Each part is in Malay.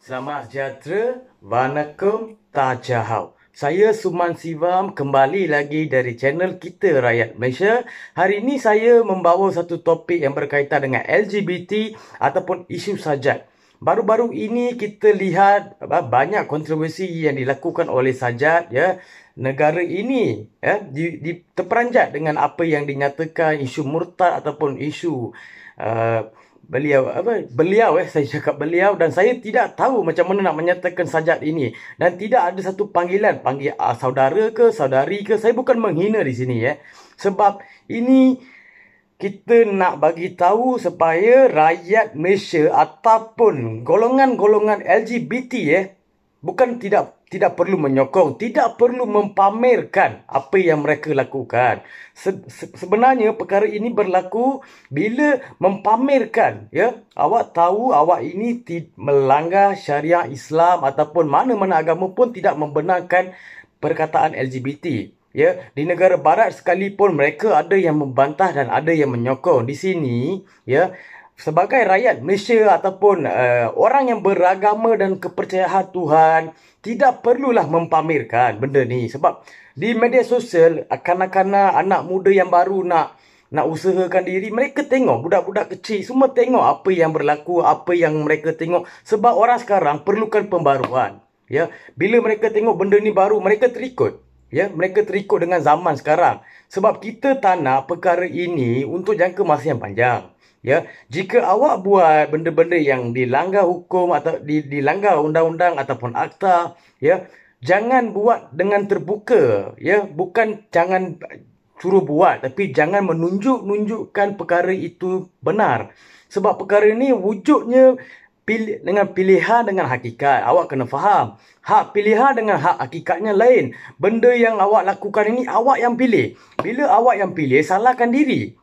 Selamat sejahtera, Vanakkam, Tajahau. Saya Suman Sivam kembali lagi dari channel kita Rakyat Malaysia. Hari ini saya membawa satu topik yang berkaitan dengan LGBT ataupun isu sajat. Baru-baru ini kita lihat banyak kontroversi yang dilakukan oleh sajat, ya. Negara ini terperanjat dengan apa yang dinyatakan isu murtad ataupun isu saya cakap beliau, dan saya tidak tahu macam mana nak menyatakan sajat ini, dan tidak ada satu panggilan, panggil saudara ke saudari ke. Saya bukan menghina di sini, sebab ini kita nak bagi tahu supaya rakyat Malaysia ataupun golongan-golongan LGBT bukan tidak perlu menyokong, tidak perlu mempamerkan apa yang mereka lakukan. Sebenarnya perkara ini berlaku bila mempamerkan, awak tahu awak ini melanggar syariah Islam ataupun mana-mana agama pun tidak membenarkan perkataan LGBT. Di negara barat sekalipun mereka ada yang membantah dan ada yang menyokong. Di sini, sebagai rakyat Malaysia ataupun orang yang beragama dan kepercayaan Tuhan, tidak perlulah mempamerkan benda ni. Sebab di media sosial, kanak-kanak, anak muda yang baru nak usahakan diri, mereka tengok, budak-budak kecil semua tengok apa yang berlaku, apa yang mereka tengok. Sebab orang sekarang perlukan pembaruan. Bila mereka tengok benda ni baru, mereka terikut. Mereka terikut dengan zaman sekarang. Sebab kita tak nak perkara ini untuk jangka masa yang panjang. Jika awak buat benda-benda yang dilanggar hukum atau dilanggar undang-undang ataupun akta, jangan buat dengan terbuka, bukan jangan suruh buat, tapi jangan menunjukkan perkara itu benar. Sebab perkara ini wujudnya dengan pilihan dengan hakikat. Awak kena faham, hak pilihan dengan hak hakikatnya lain. Benda yang awak lakukan ini awak yang pilih. Bila awak yang pilih, salahkan diri.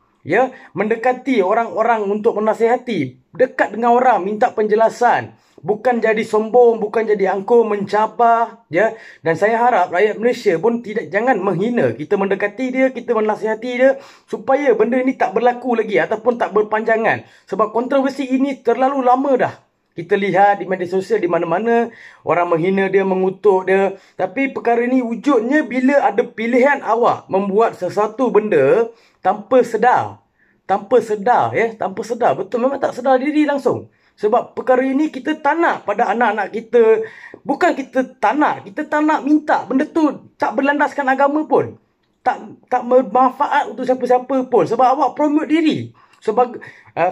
Mendekati orang-orang untuk menasihati, dekat dengan orang, minta penjelasan, bukan jadi sombong, bukan jadi angkuh, mencabar, Dan saya harap rakyat Malaysia pun jangan menghina. Kita mendekati dia, kita menasihati dia supaya benda ini tak berlaku lagi ataupun tak berpanjangan. Sebab kontroversi ini terlalu lama dah. Kita lihat di media sosial, di mana-mana orang menghina dia, mengutuk dia. Tapi perkara ini wujudnya bila ada pilihan awak membuat sesuatu benda tanpa sedar. Tanpa sedar, tanpa sedar. Betul, memang tak sedar diri langsung. Sebab perkara ini kita tak nak pada anak-anak kita. Bukan kita tak nak, kita tak nak minta benda tu tak berlandaskan agama pun. Tak bermanfaat untuk siapa-siapa pun. Sebab awak promote diri. Sebab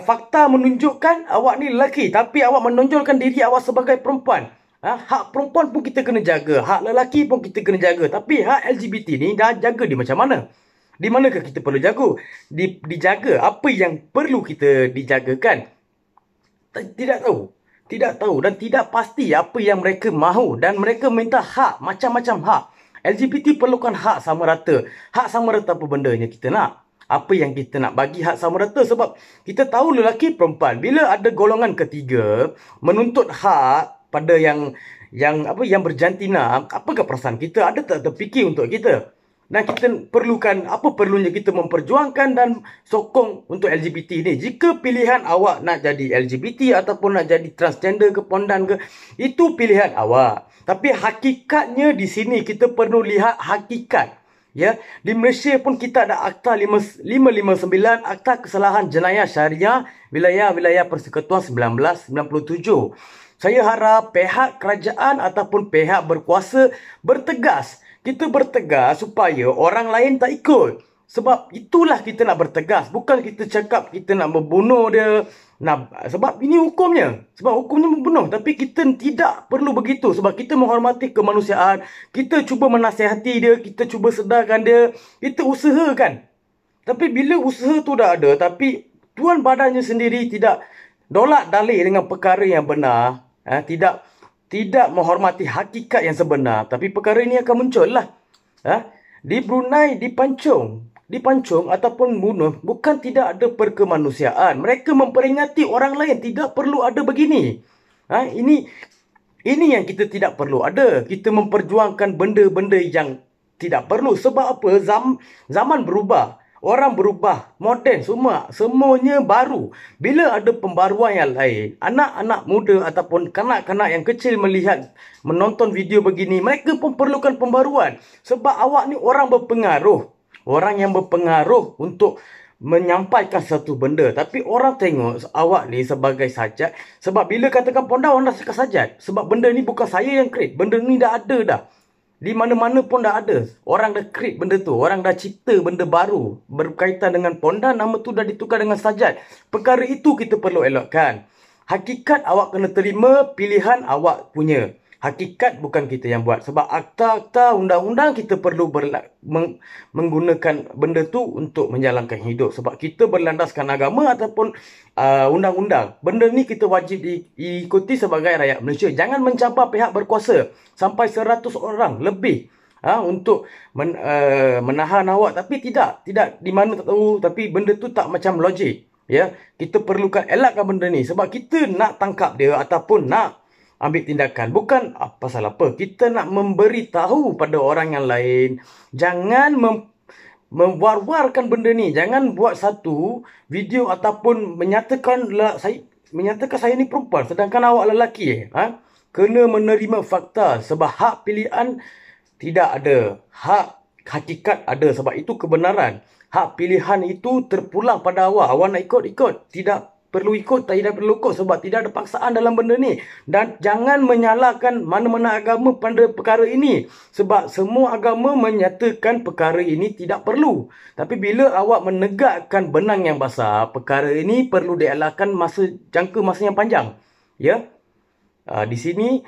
fakta menunjukkan awak ni lelaki, tapi awak menonjolkan diri awak sebagai perempuan. Hak perempuan pun kita kena jaga, hak lelaki pun kita kena jaga. Tapi hak LGBT ni dah jaga di macam mana? Di manakah kita perlu jaga? Dijaga apa yang perlu kita dijagakan? Tidak tahu. Tidak tahu dan tidak pasti apa yang mereka mahu, dan mereka minta hak, macam-macam hak. LGBT perlukan hak sama rata. Hak sama rata apa bendanya kita nak? Apa yang kita nak bagi hak sama rata? Sebab kita tahu lelaki perempuan, bila ada golongan ketiga menuntut hak pada yang berjantina, apakah perasaan kita? Ada tak terfikir untuk kita? Dan kita perlukan, apa perlunya kita memperjuangkan dan sokong untuk LGBT ni. Jika pilihan awak nak jadi LGBT ataupun nak jadi transgender ke pondan ke, itu pilihan awak. Tapi hakikatnya di sini kita perlu lihat hakikat. Di Malaysia pun kita ada Akta 559, Akta Kesalahan Jenayah Syariah Wilayah-Wilayah Persekutuan 1997. Saya harap pihak kerajaan ataupun pihak berkuasa bertegas. Kita bertegas supaya orang lain tak ikut. Sebab itulah kita nak bertegas. Bukan kita cakap kita nak membunuh dia. Sebab ini hukumnya. Sebab hukumnya membunuh. Tapi kita tidak perlu begitu. Sebab kita menghormati kemanusiaan. Kita cuba menasihati dia. Kita cuba sedarkan dia. Kita usahakan. Tapi bila usaha tu dah ada, tapi tuan badannya sendiri tidak dolak dalih dengan perkara yang benar. Tidak menghormati hakikat yang sebenar. Tapi perkara ini akan muncul lah. Di Brunei dipancung ataupun bunuh, bukan tidak ada perkemanusiaan. Mereka memperingati orang lain, tidak perlu ada begini. Ini yang kita tidak perlu ada. Kita memperjuangkan benda-benda yang tidak perlu. Sebab apa? Zaman berubah. Orang berubah, moden semuanya baru. Bila ada pembaruan yang lain, anak-anak muda ataupun kanak-kanak yang kecil melihat, menonton video begini, mereka pun perlukan pembaruan. Sebab awak ni orang berpengaruh. Orang yang berpengaruh untuk menyampaikan satu benda. Tapi orang tengok awak ni sebagai sajat. Sebab bila katakan Ponda, orang dah cakap sajat. Sebab benda ni bukan saya yang create. Benda ni dah ada dah. Di mana-mana pun dah ada. Orang dah create benda tu. Orang dah cipta benda baru. Berkaitan dengan Ponda, nama tu dah ditukar dengan sajat. Perkara itu kita perlu elokkan. Hakikat awak kena terima, pilihan awak punya. Hakikat bukan kita yang buat. Sebab akta-akta undang-undang kita perlu menggunakan benda tu untuk menjalankan hidup. Sebab kita berlandaskan agama ataupun undang-undang. Benda ni kita wajib diikuti sebagai rakyat Malaysia. Jangan mencabar pihak berkuasa sampai 100 orang lebih untuk menahan awak. Tapi tidak di mana tak tahu. Tapi benda tu tak macam logik. Ya, kita perlukan elakkan benda ni. Sebab kita nak tangkap dia ataupun nak ambil tindakan. Bukan pasal apa. Kita nak memberi tahu pada orang yang lain. Jangan memwar-warkan benda ni. Jangan buat satu video ataupun menyatakan saya ni perempuan sedangkan awak lelaki. Kena menerima fakta. Sebab hak pilihan tidak ada. Hak hakikat ada. Sebab itu kebenaran. Hak pilihan itu terpulang pada awak. Awak nak ikut. Tidak perlu ikut, tidak perlu ikut sebab tidak ada paksaan dalam benda ni. Dan jangan menyalahkan mana-mana agama pada perkara ini. Sebab semua agama menyatakan perkara ini tidak perlu. Tapi bila awak menegakkan benang yang basah, perkara ini perlu dielakkan jangka masa yang panjang. Ya, di sini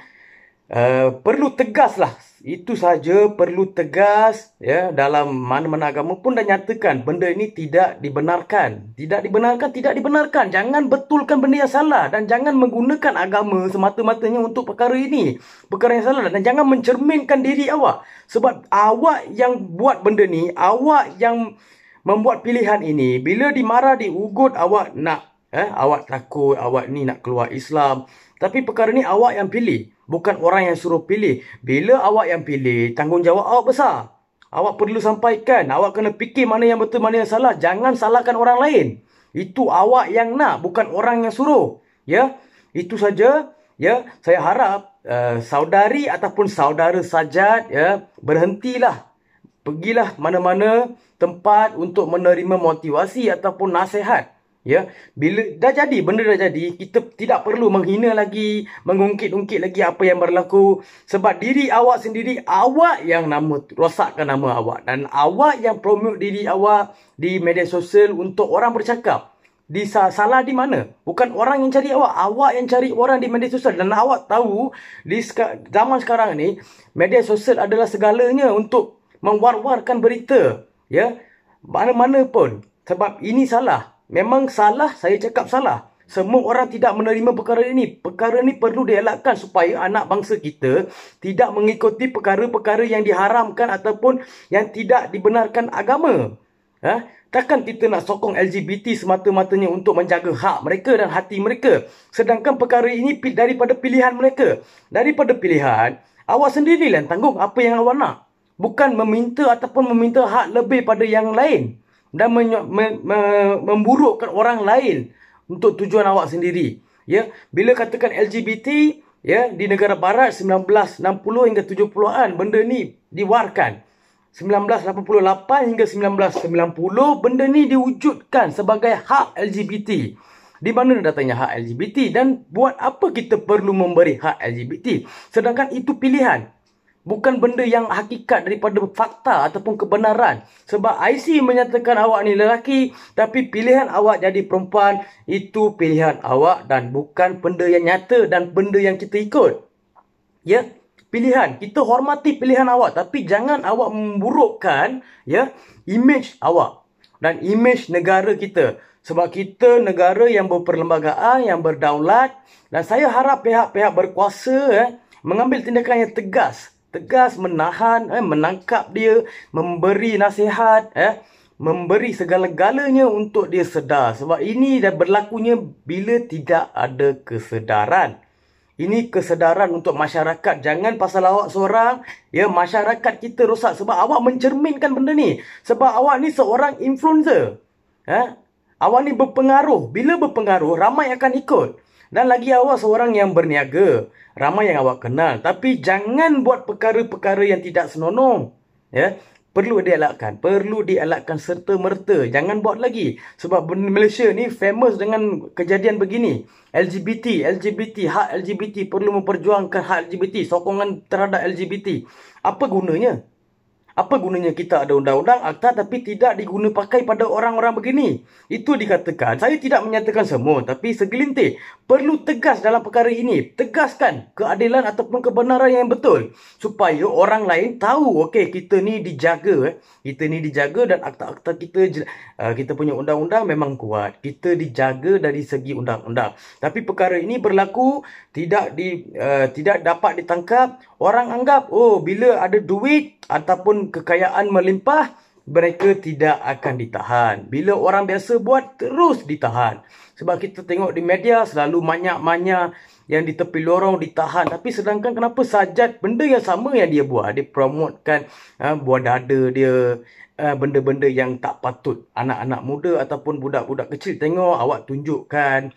perlu tegas lah. Itu saja, perlu tegas. Ya, dalam mana-mana agama pun dah nyatakan benda ini tidak dibenarkan. Tidak dibenarkan. Jangan betulkan benda yang salah. Dan jangan menggunakan agama semata-matanya untuk perkara ini. Perkara yang salah. Dan jangan mencerminkan diri awak. Sebab awak yang buat benda ni, awak yang membuat pilihan ini. Bila dimarah, diugut, awak nak awak takut, awak ni nak keluar Islam. Tapi perkara ni awak yang pilih. Bukan orang yang suruh pilih. Bila awak yang pilih, tanggungjawab awak besar. Awak perlu sampaikan. Awak kena fikir mana yang betul, mana yang salah. Jangan salahkan orang lain. Itu awak yang nak, bukan orang yang suruh. Ya, itu saja. Ya, saya harap saudari ataupun saudara sajat, ya, berhentilah. Pergilah mana-mana tempat untuk menerima motivasi ataupun nasihat. Ya, bila dah jadi, benda dah jadi, kita tidak perlu menghina lagi, mengungkit-ungkit lagi apa yang berlaku. Sebab diri awak sendiri, awak yang rosakkan nama awak. Dan awak yang promote diri awak di media sosial untuk orang bercakap. Salah di mana? Bukan orang yang cari awak. Awak yang cari orang di media sosial. Dan awak tahu, di zaman sekarang ni, media sosial adalah segalanya untuk mewar-warkan berita. Ya, mana-mana pun. Sebab ini salah. Memang salah, saya cakap salah. Semua orang tidak menerima perkara ini. Perkara ini perlu dielakkan supaya anak bangsa kita tidak mengikuti perkara-perkara yang diharamkan ataupun yang tidak dibenarkan agama. Takkan kita nak sokong LGBT semata-matanya untuk menjaga hak mereka dan hati mereka. Sedangkan perkara ini daripada pilihan mereka. Daripada pilihan, awak sendirilah yang tanggung apa yang awak nak. Bukan meminta ataupun meminta hak lebih pada yang lain. Dan memburukkan orang lain untuk tujuan awak sendiri. Ya, bila katakan LGBT, ya, di negara barat 1960 hingga 70-an benda ni diwarkan. 1988 hingga 1990 benda ni diwujudkan sebagai hak LGBT. Di mana datangnya hak LGBT dan buat apa kita perlu memberi hak LGBT? Sedangkan itu pilihan. Bukan benda yang hakikat daripada fakta ataupun kebenaran. Sebab IC menyatakan awak ni lelaki, tapi pilihan awak jadi perempuan, itu pilihan awak dan bukan benda yang nyata dan benda yang kita ikut. Ya, pilihan. Kita hormati pilihan awak, tapi jangan awak memburukkan, ya, imej awak dan imej negara kita. Sebab kita negara yang berperlembagaan, yang berdaulat, dan saya harap pihak-pihak berkuasa mengambil tindakan yang tegas menahan, menangkap dia, memberi nasihat, memberi segala-galanya untuk dia sedar. Sebab ini dah berlakunya bila tidak ada kesedaran. Ini kesedaran untuk masyarakat. Jangan pasal awak seorang, ya, masyarakat kita rosak sebab awak mencerminkan benda ni. Sebab awak ni seorang influencer. Awak ni berpengaruh. Bila berpengaruh, ramai akan ikut. Dan lagi awak seorang yang berniaga. Ramai yang awak kenal. Tapi jangan buat perkara-perkara yang tidak senonoh. Ya. Perlu dielakkan serta-merta. Jangan buat lagi. Sebab Malaysia ni famous dengan kejadian begini. LGBT, hak LGBT, perlu memperjuangkan hak LGBT, sokongan terhadap LGBT. Apa gunanya? Apa gunanya kita ada undang-undang akta tapi tidak diguna pakai pada orang-orang begini? Itu dikatakan. Saya tidak menyatakan semua, tapi segelintir. Perlu tegas dalam perkara ini. Tegaskan keadilan ataupun kebenaran yang betul. Supaya orang lain tahu, okey, kita ni dijaga. Kita ni dijaga dan akta-akta kita punya undang-undang memang kuat. Kita dijaga dari segi undang-undang. Tapi perkara ini berlaku tidak dapat ditangkap. Orang anggap, oh, bila ada duit ataupun kekayaan melimpah, mereka tidak akan ditahan. Bila orang biasa buat, terus ditahan. Sebab kita tengok di media selalu manyak-manyak yang di tepi lorong ditahan. Tapi sedangkan kenapa Sajat benda yang sama yang dia buat, dia promotekan buah dada dia, benda-benda yang tak patut. Anak-anak muda ataupun budak-budak kecil tengok, awak tunjukkan.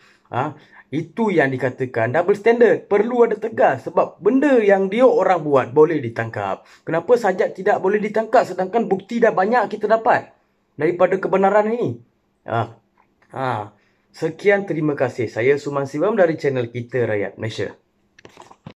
Itu yang dikatakan double standard. Perlu ada tegas. Sebab benda yang dia orang buat boleh ditangkap. Kenapa Sajat tidak boleh ditangkap sedangkan bukti dah banyak kita dapat daripada kebenaran ini? Sekian, terima kasih. Saya Suman Siwam dari channel Kita Rakyat Malaysia.